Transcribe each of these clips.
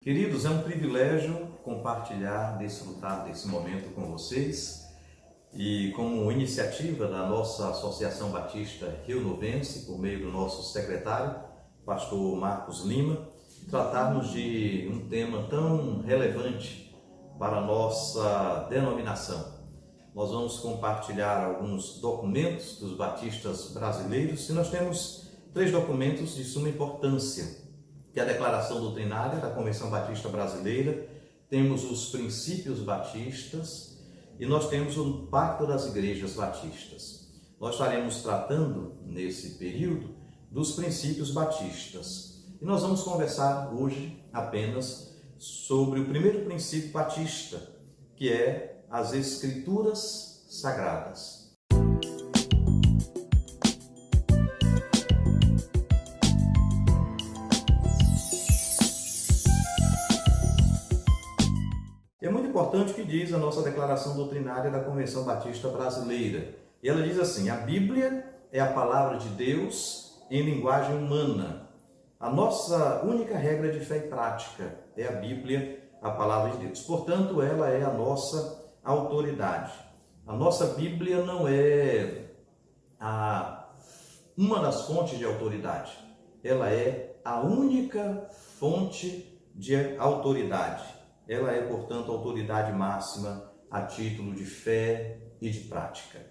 Queridos, é um privilégio compartilhar, desfrutar desse momento com vocês e como iniciativa da nossa Associação Batista Rio-Novense, por meio do nosso secretário, pastor Marcos Lima, tratarmos de um tema tão relevante para a nossa denominação. Nós vamos compartilhar alguns documentos dos batistas brasileiros e nós temos 3 documentos de suma importância, que é a Declaração Doutrinária da Convenção Batista Brasileira, temos os Princípios Batistas e nós temos o Pacto das Igrejas Batistas. Nós estaremos tratando, nesse período, dos Princípios Batistas. E nós vamos conversar hoje apenas sobre o primeiro princípio batista, que é as Escrituras Sagradas. É muito importante o que diz a nossa Declaração Doutrinária da Convenção Batista Brasileira. E ela diz assim: a Bíblia é a palavra de Deus em linguagem humana. A nossa única regra de fé e prática é a Bíblia, a palavra de Deus. Portanto, ela é a nossa autoridade. A nossa Bíblia não é uma das fontes de autoridade. Ela é a única fonte de autoridade. Ela é, portanto, a autoridade máxima a título de fé e de prática.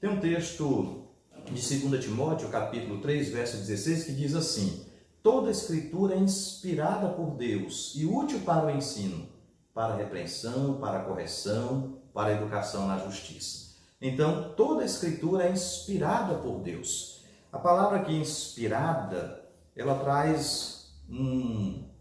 Tem um texto de 2 Timóteo, capítulo 3, verso 16, que diz assim: toda a Escritura é inspirada por Deus e útil para o ensino, para a repreensão, para a correção, para a educação na justiça. Então, toda a Escritura é inspirada por Deus. A palavra aqui, inspirada, ela traz um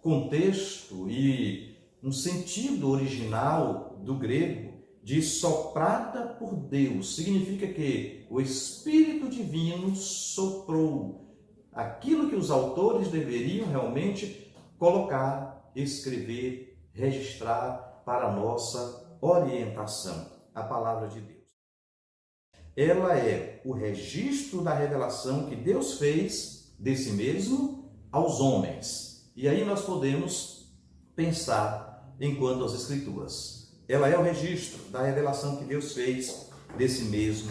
contexto e um sentido original do grego de soprada por Deus. Significa que o Espírito Divino soprou aquilo que os autores deveriam realmente colocar, escrever, registrar para a nossa orientação, a palavra de Deus. Ela é o registro da revelação que Deus fez de si mesmo aos homens. E aí nós podemos pensar enquanto as Escrituras. Ela é o registro da revelação que Deus fez de si mesmo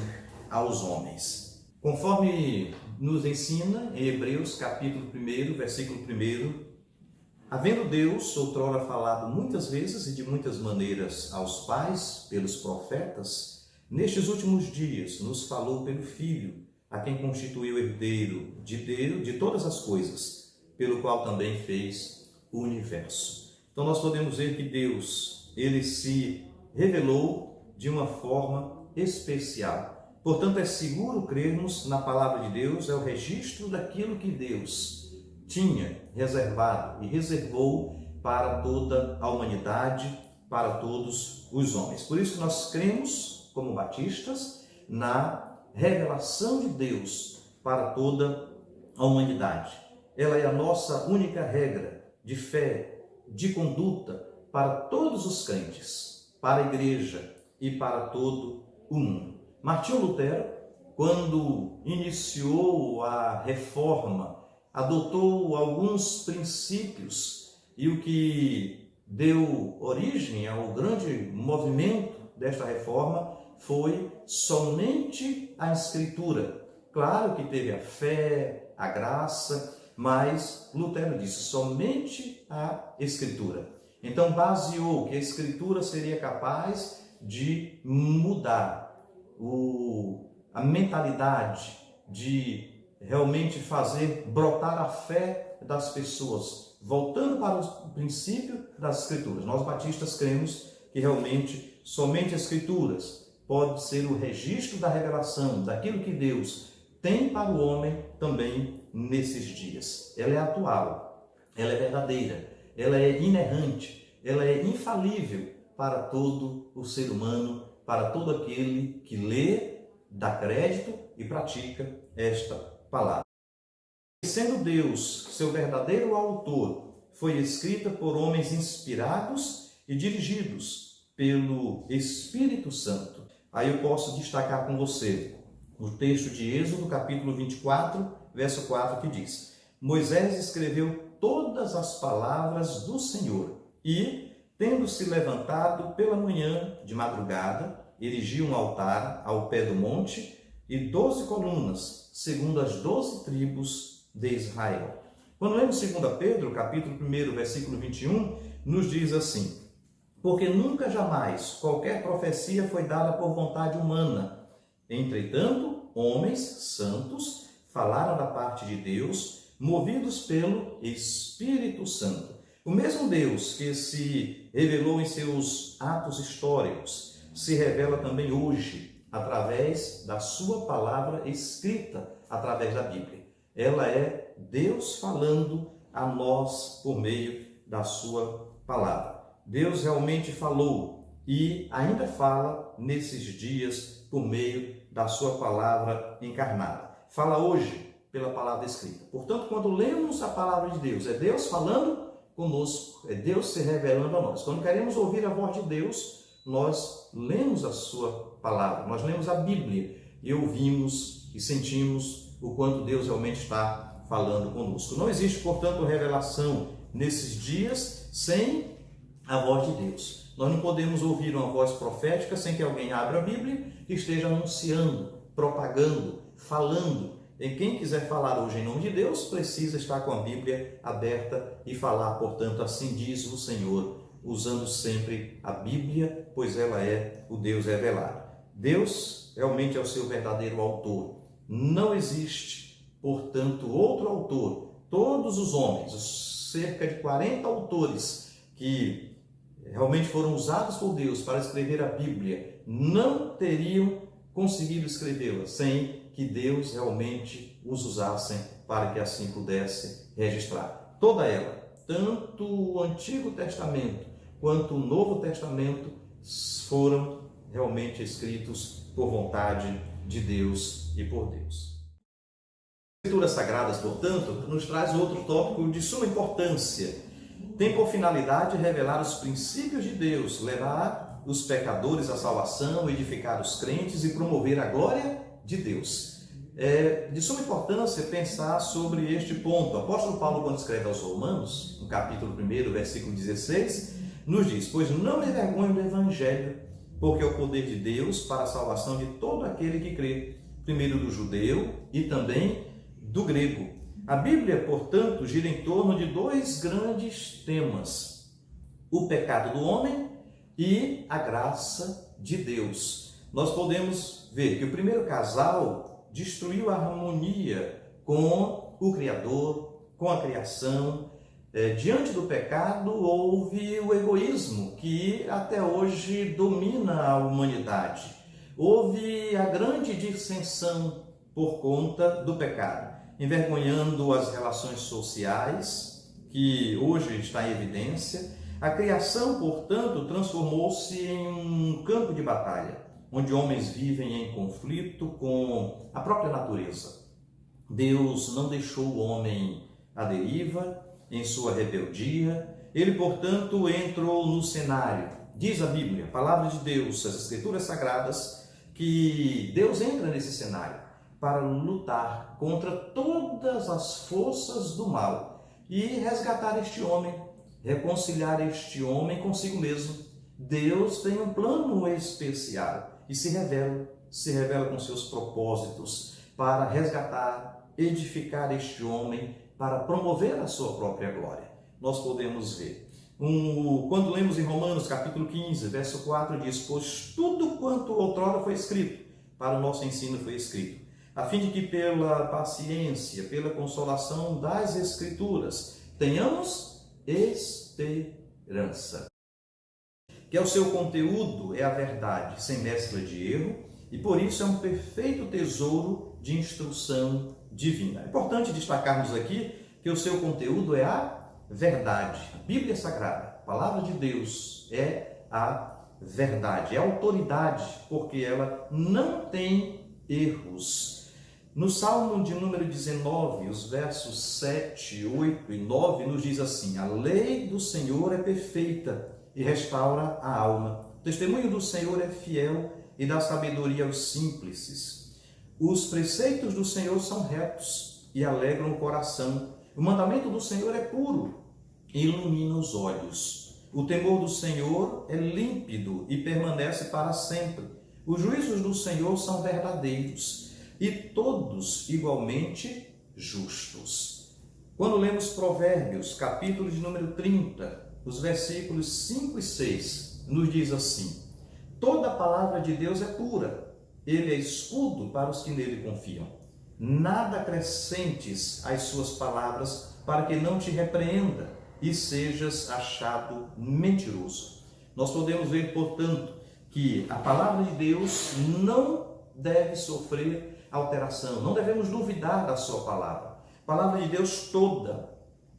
aos homens. Conforme nos ensina em Hebreus capítulo 1, versículo 1, havendo Deus outrora falado muitas vezes e de muitas maneiras aos pais pelos profetas, nestes últimos dias nos falou pelo Filho, a quem constituiu herdeiro de Deus, de todas as coisas, pelo qual também fez o universo. Então nós podemos ver que Deus, ele se revelou de uma forma especial. Portanto, é seguro crermos na palavra de Deus, é o registro daquilo que Deus tinha reservado e reservou para toda a humanidade, para todos os homens. Por isso que nós cremos, como batistas, na revelação de Deus para toda a humanidade. Ela é a nossa única regra de fé, de conduta para todos os crentes, para a igreja e para todo o mundo. Martinho Lutero, quando iniciou a reforma, adotou alguns princípios e o que deu origem ao grande movimento desta reforma foi somente a Escritura. Claro que teve a fé, a graça, mas Lutero disse somente a Escritura. Então baseou que a Escritura seria capaz de mudar a mentalidade, de realmente fazer brotar a fé das pessoas, voltando para o princípio das Escrituras. Nós batistas cremos que realmente somente as Escrituras pode ser o registro da revelação, daquilo que Deus tem para o homem também nesses dias. Ela é atual, ela é verdadeira, ela é inerrante, ela é infalível para todo o ser humano, para todo aquele que lê, dá crédito e pratica esta palavra. Sendo Deus seu verdadeiro autor, foi escrita por homens inspirados e dirigidos pelo Espírito Santo. Aí eu posso destacar com você o texto de Êxodo, capítulo 24, verso 4, que diz: Moisés escreveu todas as palavras do Senhor e, tendo se levantado pela manhã de madrugada, erigiu um altar ao pé do monte e 12 colunas, segundo as 12 tribos de Israel. Quando lemos 2 Pedro, capítulo 1, versículo 21, nos diz assim: porque nunca jamais qualquer profecia foi dada por vontade humana. Entretanto, homens santos falaram da parte de Deus, movidos pelo Espírito Santo. O mesmo Deus que se revelou em seus atos históricos se revela também hoje através da sua palavra escrita, através da Bíblia. Ela é Deus falando a nós por meio da sua palavra. Deus realmente falou e ainda fala nesses dias por meio da sua palavra encarnada. Fala hoje pela palavra escrita. Portanto, quando lemos a palavra de Deus, é Deus falando conosco, é Deus se revelando a nós. Quando queremos ouvir a voz de Deus, nós lemos a sua palavra, nós lemos a Bíblia e ouvimos e sentimos o quanto Deus realmente está falando conosco. Não existe, portanto, revelação nesses dias sem a voz de Deus. Nós não podemos ouvir uma voz profética sem que alguém abra a Bíblia e esteja anunciando, propagando, falando. E quem quiser falar hoje em nome de Deus, precisa estar com a Bíblia aberta e falar, portanto, assim diz o Senhor, usando sempre a Bíblia, pois ela é o Deus revelado. Deus realmente é o seu verdadeiro autor. Não existe, portanto, outro autor. Todos os homens, cerca de 40 autores que realmente foram usados por Deus para escrever a Bíblia, não teriam conseguido escrevê-la sem que Deus realmente os usasse para que assim pudesse registrar. Toda ela, tanto o Antigo Testamento quanto o Novo Testamento, foram realmente escritos por vontade de Deus e por Deus. As Escrituras Sagradas, portanto, nos traz outro tópico de suma importância. Tem por finalidade revelar os princípios de Deus, levar os pecadores à salvação, edificar os crentes e promover a glória de Deus. É de suma importância pensar sobre este ponto. O apóstolo Paulo, quando escreve aos Romanos, no capítulo 1, versículo 16, nos diz: pois não me envergonho do Evangelho, porque é o poder de Deus para a salvação de todo aquele que crê, primeiro do judeu e também do grego. A Bíblia, portanto, gira em torno de dois grandes temas: o pecado do homem e a graça de Deus. Nós podemos ver que o primeiro casal destruiu a harmonia com o Criador, com a criação. Diante do pecado, houve o egoísmo que até hoje domina a humanidade. Houve a grande dissensão por conta do pecado, envergonhando as relações sociais, que hoje está em evidência. A criação, portanto, transformou-se em um campo de batalha, onde homens vivem em conflito com a própria natureza. Deus não deixou o homem à deriva, em sua rebeldia. Ele, portanto, entrou no cenário. Diz a Bíblia, a palavra de Deus, as Escrituras Sagradas, que Deus entra nesse cenário para lutar contra todas as forças do mal e resgatar este homem, reconciliar este homem consigo mesmo. Deus tem um plano especial e se revela com seus propósitos para resgatar, edificar este homem, para promover a sua própria glória. Nós podemos ver, quando lemos em Romanos capítulo 15, verso 4, diz: pois tudo quanto outrora foi escrito, para o nosso ensino foi escrito, a fim de que pela paciência, pela consolação das Escrituras, tenhamos esperança. Que é o seu conteúdo, é a verdade, sem mescla de erro, e por isso é um perfeito tesouro de instrução divina. É importante destacarmos aqui que o seu conteúdo é a verdade. A Bíblia Sagrada, a palavra de Deus, é a verdade, é a autoridade, porque ela não tem erros. No Salmo de número 19, os versos 7, 8 e 9, nos diz assim: a lei do Senhor é perfeita e restaura a alma. O testemunho do Senhor é fiel e dá sabedoria aos simples. Os preceitos do Senhor são retos e alegram o coração. O mandamento do Senhor é puro, ilumina os olhos. O temor do Senhor é límpido e permanece para sempre. Os juízos do Senhor são verdadeiros e todos igualmente justos. Quando lemos Provérbios, capítulo de número 30, os versículos 5 e 6, nos diz assim: toda a palavra de Deus é pura, ele é escudo para os que nele confiam. Nada acrescentes às suas palavras, para que não te repreenda e sejas achado mentiroso. Nós podemos ver, portanto, que a palavra de Deus não deve sofrer alteração, não devemos duvidar da sua palavra. A palavra de Deus toda,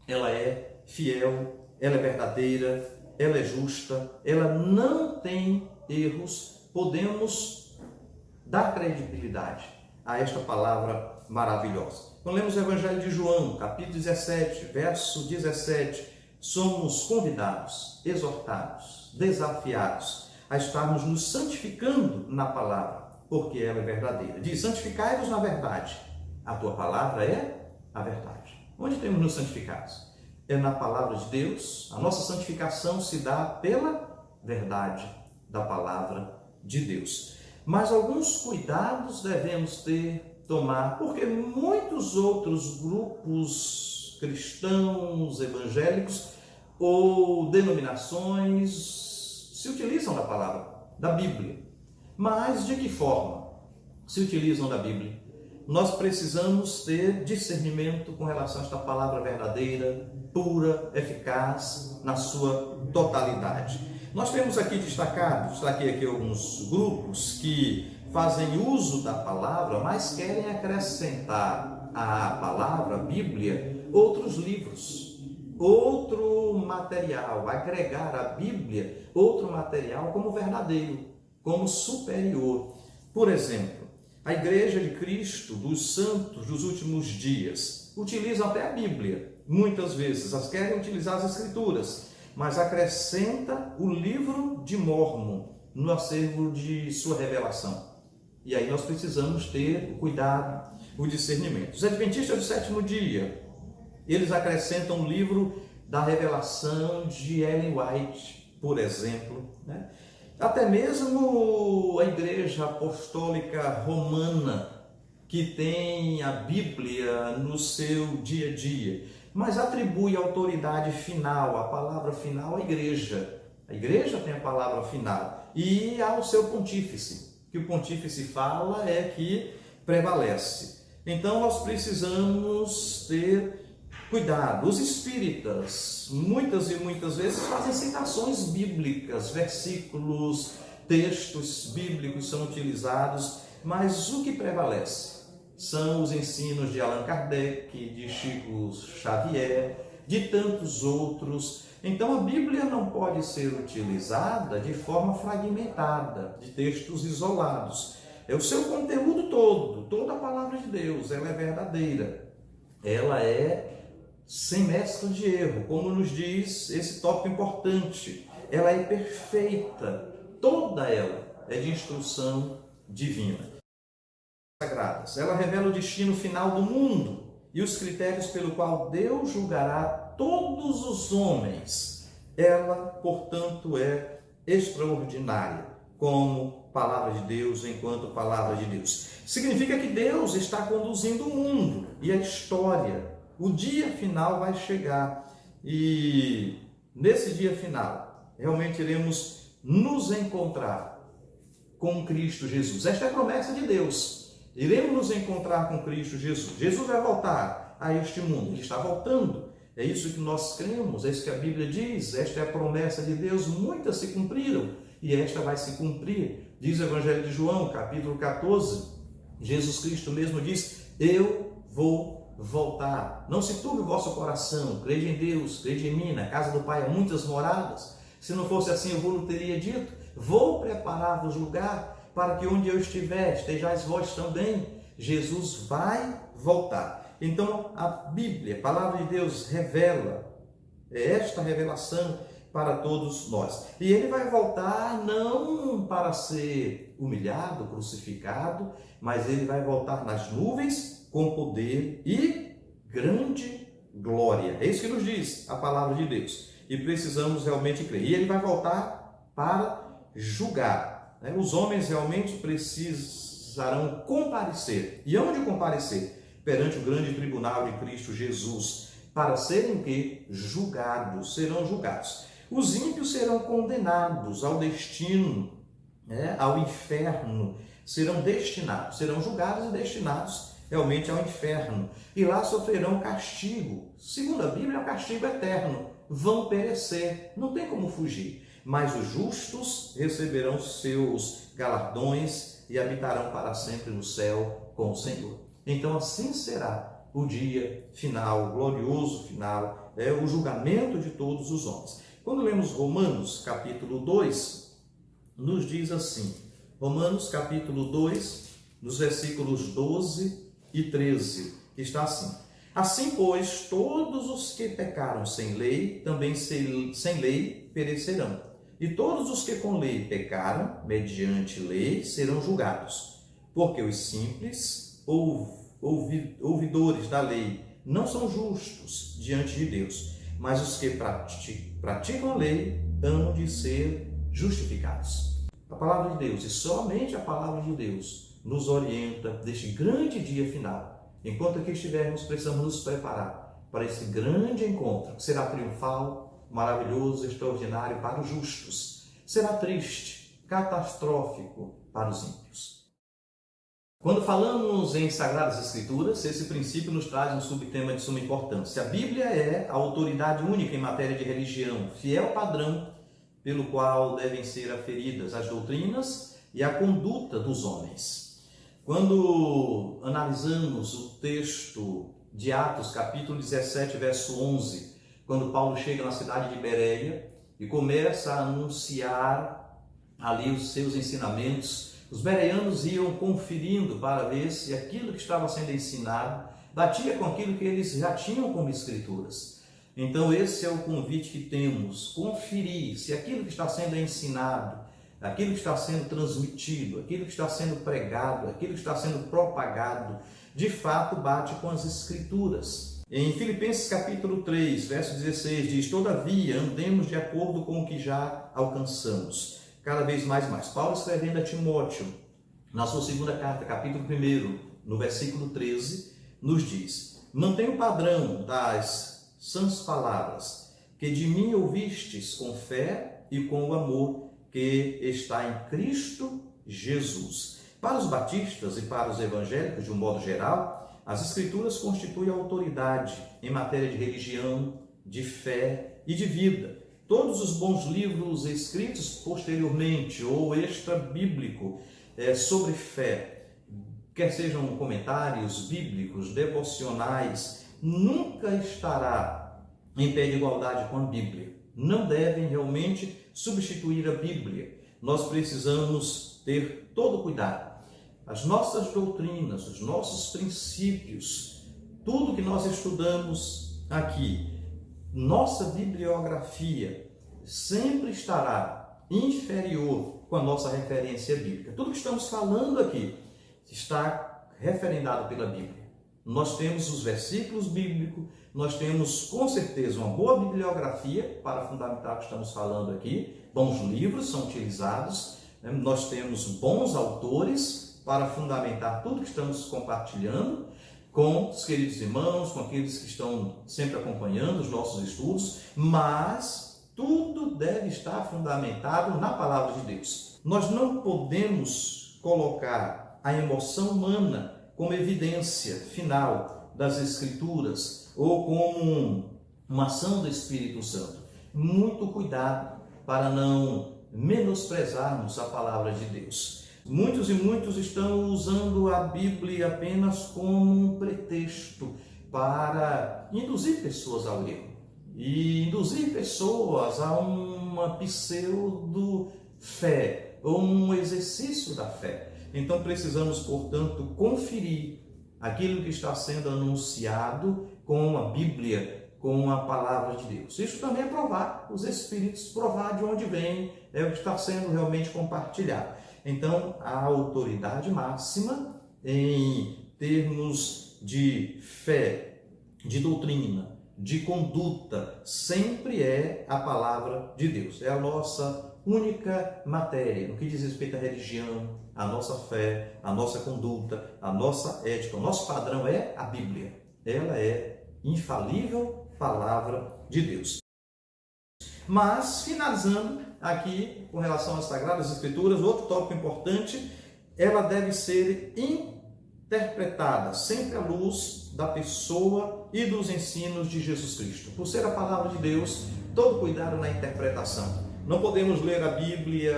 ela é fiel, ela é verdadeira, ela é justa, ela não tem erros. Podemos dar credibilidade a esta palavra maravilhosa. Então lemos o Evangelho de João, capítulo 17, verso 17. Somos convidados, exortados, desafiados a estarmos nos santificando na palavra, porque ela é verdadeira. Diz: santificai-vos na verdade. A tua palavra é a verdade. Onde temos nos santificados? É na palavra de Deus. A nossa santificação se dá pela verdade da palavra de Deus. Mas alguns cuidados devemos tomar, porque muitos outros grupos cristãos, evangélicos ou denominações se utilizam da palavra, da Bíblia. Mas de que forma se utilizam da Bíblia? Nós precisamos ter discernimento com relação a esta palavra verdadeira, pura, eficaz, na sua totalidade. Nós temos aqui destaquei aqui alguns grupos que fazem uso da palavra, mas querem acrescentar à palavra, a Bíblia, outros livros, outro material, agregar à Bíblia outro material como verdadeiro, como superior. Por exemplo, a Igreja de Cristo dos Santos dos últimos dias utilizam até a Bíblia, muitas vezes, elas querem utilizar as Escrituras, mas acrescenta o livro de Mórmon no acervo de sua revelação. E aí nós precisamos ter o cuidado, o discernimento. Os Adventistas do sétimo dia, eles acrescentam o livro da revelação de Ellen White, por exemplo, né? Até mesmo a Igreja Apostólica Romana, que tem a Bíblia no seu dia a dia, mas atribui a autoridade final, a palavra final à Igreja. A Igreja tem a palavra final e ao seu pontífice. O que o pontífice fala é que prevalece. Então nós precisamos ter cuidado. Os espíritas, muitas e muitas vezes, fazem citações bíblicas, versículos, textos bíblicos são utilizados, mas o que prevalece são os ensinos de Allan Kardec, de Chico Xavier, de tantos outros. Então a Bíblia não pode ser utilizada de forma fragmentada, de textos isolados. É o seu conteúdo todo, toda a palavra de Deus, ela é verdadeira, ela é sem mescla de erro, como nos diz esse tópico importante, ela é perfeita, toda ela é de instrução divina. Sagradas, ela revela o destino final do mundo e os critérios pelo qual Deus julgará todos os homens. Ela, portanto, é extraordinária como palavra de Deus, enquanto palavra de Deus. Significa que Deus está conduzindo o mundo e a história. O dia final vai chegar e nesse dia final realmente iremos nos encontrar com Cristo Jesus. Esta é a promessa de Deus. Iremos nos encontrar com Cristo Jesus. Jesus vai voltar a este mundo. Ele está voltando. É isso que nós cremos, é isso que a Bíblia diz. Esta é a promessa de Deus. Muitas se cumpriram e esta vai se cumprir. Diz o Evangelho de João, capítulo 14. Jesus Cristo mesmo diz: eu vou voltar. Não se turbe o vosso coração. Crede em Deus, crede em mim. Na casa do Pai há muitas moradas. Se não fosse assim, eu vos teria dito: vou preparar-vos lugar, para que onde eu estiver, estejais vós também. Jesus vai voltar. Então, a Bíblia, a palavra de Deus, revela esta revelação para todos nós. E ele vai voltar não para ser humilhado, crucificado, mas ele vai voltar nas nuvens com poder e grande glória. É isso que nos diz a palavra de Deus. E precisamos realmente crer. E ele vai voltar para julgar. Os homens realmente precisarão comparecer. E onde comparecer? Perante o grande tribunal de Cristo Jesus, para serem que? Julgados, serão julgados. Os ímpios serão condenados ao destino, ao inferno, serão destinados, serão julgados e destinados realmente ao inferno. E lá sofrerão castigo. Segundo a Bíblia, é um castigo eterno. Vão perecer, não tem como fugir. Mas os justos receberão seus galardões e habitarão para sempre no céu com o Senhor. Então assim será o dia final, o glorioso final, o julgamento de todos os homens. Quando lemos Romanos capítulo 2, nos diz assim, Romanos capítulo 2, nos versículos 12 e 13, está assim: assim, pois, todos os que pecaram sem lei, também sem lei perecerão. E todos os que com lei pecaram, mediante lei, serão julgados. Porque os simples, ouvidores da lei, não são justos diante de Deus, mas os que praticam a lei hão de ser justificados. A palavra de Deus, e somente a palavra de Deus, nos orienta deste grande dia final. Enquanto aqui estivermos, precisamos nos preparar para esse grande encontro, que será triunfal, maravilhoso, extraordinário para os justos. Será triste, catastrófico para os ímpios. Quando falamos em Sagradas Escrituras, esse princípio nos traz um subtema de suma importância. A Bíblia é a autoridade única em matéria de religião, fiel padrão pelo qual devem ser aferidas as doutrinas e a conduta dos homens. Quando analisamos o texto de Atos, capítulo 17, verso 11, quando Paulo chega na cidade de Bereia e começa a anunciar ali os seus ensinamentos, os bereanos iam conferindo para ver se aquilo que estava sendo ensinado batia com aquilo que eles já tinham como escrituras. Então esse é o convite que temos, conferir se aquilo que está sendo ensinado, aquilo que está sendo transmitido, aquilo que está sendo pregado, aquilo que está sendo propagado, de fato bate com as escrituras. Em Filipenses capítulo 3, verso 16, diz: todavia andemos de acordo com o que já alcançamos. Cada vez mais. Paulo escrevendo a Timóteo, na sua segunda carta, capítulo 1, no versículo 13, nos diz: mantenha o padrão das sãs palavras, que de mim ouvistes com fé e com o amor que está em Cristo Jesus. Para os batistas e para os evangélicos, de um modo geral, as Escrituras constituem a autoridade em matéria de religião, de fé e de vida. Todos os bons livros escritos posteriormente ou extra-bíblico sobre fé, quer sejam comentários bíblicos, devocionais, nunca estará em pé de igualdade com a Bíblia. Não devem realmente substituir a Bíblia. Nós precisamos ter todo cuidado. As nossas doutrinas, os nossos princípios, tudo que nós estudamos aqui, nossa bibliografia sempre estará inferior com a nossa referência bíblica. Tudo que estamos falando aqui está referendado pela Bíblia. Nós temos os versículos bíblicos, nós temos com certeza uma boa bibliografia para fundamentar o que estamos falando aqui, bons livros são utilizados, nós temos bons autores para fundamentar tudo que estamos compartilhando com os queridos irmãos, com aqueles que estão sempre acompanhando os nossos estudos, mas tudo deve estar fundamentado na palavra de Deus. Nós não podemos colocar a emoção humana como evidência final das Escrituras ou como uma ação do Espírito Santo. Muito cuidado para não menosprezarmos a palavra de Deus. Muitos e muitos estão usando a Bíblia apenas como um pretexto para induzir pessoas ao erro e induzir pessoas a uma pseudo-fé ou um exercício da fé. Então precisamos, portanto, conferir aquilo que está sendo anunciado com a Bíblia, com a palavra de Deus. Isso também é provar os Espíritos, provar de onde vem o que está sendo realmente compartilhado. Então, a autoridade máxima em termos de fé, de doutrina, de conduta, sempre é a palavra de Deus. É a nossa única matéria, no que diz respeito à religião, à nossa fé, à nossa conduta, à nossa ética. O nosso padrão é a Bíblia. Ela é infalível palavra de Deus. Mas, finalizando aqui com relação às Sagradas Escrituras, outro tópico importante, ela deve ser interpretada sempre à luz da pessoa e dos ensinos de Jesus Cristo. Por ser a palavra de Deus, todo cuidado na interpretação. Não podemos ler a Bíblia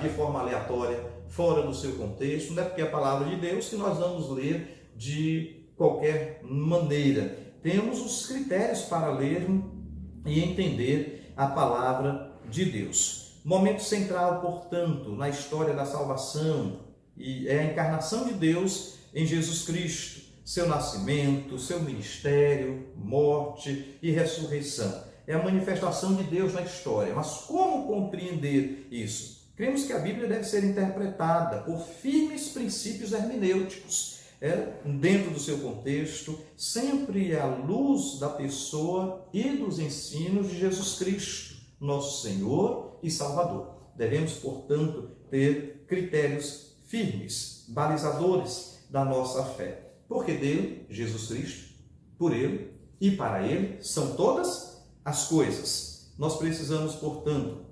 de forma aleatória, fora do seu contexto, não é porque é a palavra de Deus que nós vamos ler de qualquer maneira. Temos os critérios para ler e entender a palavra de Deus. Momento central, portanto, na história da salvação é a encarnação de Deus em Jesus Cristo, seu nascimento, seu ministério, morte e ressurreição. É a manifestação de Deus na história. Mas como compreender isso? Cremos que a Bíblia deve ser interpretada por firmes princípios hermenêuticos, dentro do seu contexto, sempre à luz da pessoa e dos ensinos de Jesus Cristo, nosso Senhor e Salvador. Devemos, portanto, ter critérios firmes, balizadores da nossa fé. Porque dele, Jesus Cristo, por ele e para ele são todas as coisas. Nós precisamos, portanto,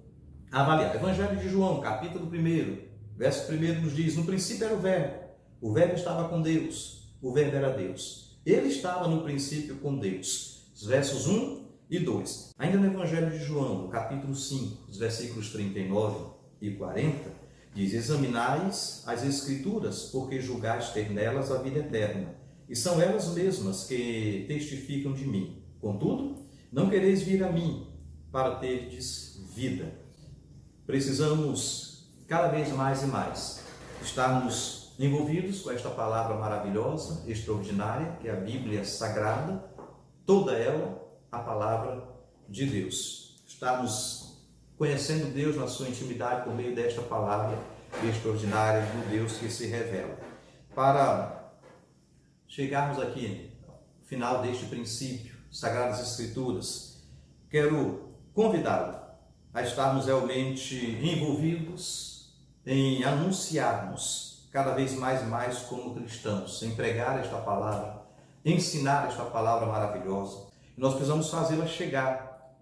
avaliar. Evangelho de João, capítulo 1, verso 1 nos diz: no princípio era o verbo estava com Deus, o verbo era Deus. Ele estava no princípio com Deus. Os versos 1 e 2. Ainda no Evangelho de João, no capítulo 5, os versículos 39 e 40, diz: examinais as Escrituras, porque julgais ter nelas a vida eterna, e são elas mesmas que testificam de mim. Contudo, não quereis vir a mim para terdes vida. Precisamos cada vez mais e mais estarmos envolvidos com esta palavra maravilhosa, extraordinária, que é a Bíblia Sagrada, toda ela a palavra de Deus. Estarmos conhecendo Deus na sua intimidade por meio desta palavra extraordinária do Deus que se revela. Para chegarmos aqui ao final deste princípio, Sagradas Escrituras, quero convidá-lo a estarmos realmente envolvidos em anunciarmos cada vez mais e mais como cristãos, em pregar esta palavra, ensinar esta palavra maravilhosa. Nós precisamos fazê-la chegar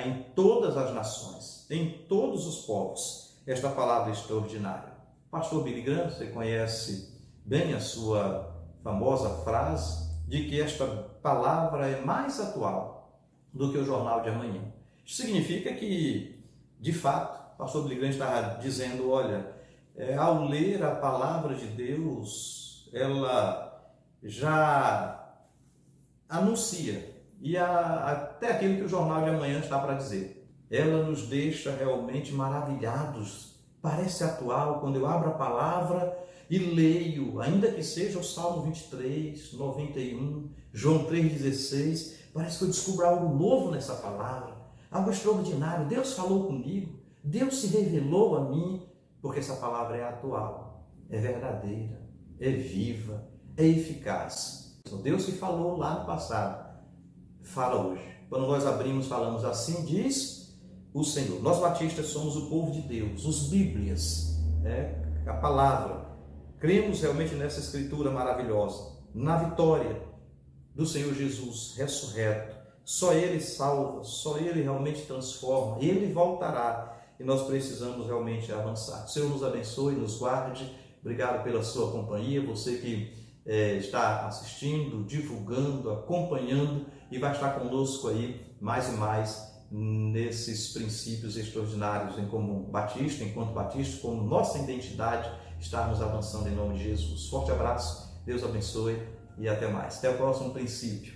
em todas as nações, em todos os povos, esta palavra extraordinária. Pastor Billy Graham, você conhece bem a sua famosa frase de que esta palavra é mais atual do que o jornal de amanhã. Isso significa que, de fato, o pastor Billy Graham está dizendo, olha, ao ler a palavra de Deus, ela já anuncia, e até aquilo que o jornal de amanhã está para dizer. Ela nos deixa realmente maravilhados. Parece atual quando eu abro a palavra e leio, ainda que seja o Salmo 23, 91, João 3,16, parece que eu descubro algo novo nessa palavra, algo extraordinário. Deus falou comigo, Deus se revelou a mim, porque essa palavra é atual, é verdadeira, é viva, é eficaz. Deus que falou lá no passado, fala hoje. Quando nós abrimos, falamos assim, diz o Senhor. Nós batistas somos o povo de Deus, os Bíblias, a palavra. Cremos realmente nessa escritura maravilhosa, na vitória do Senhor Jesus ressurreto. Só Ele salva, só Ele realmente transforma, Ele voltará e nós precisamos realmente avançar. O Senhor nos abençoe, nos guarde. Obrigado pela sua companhia, você que está assistindo, divulgando, acompanhando e vai estar conosco aí mais e mais nesses princípios extraordinários em comum batista, enquanto batista, como nossa identidade, estarmos avançando em nome de Jesus. Forte abraço, Deus abençoe e até mais. Até o próximo princípio.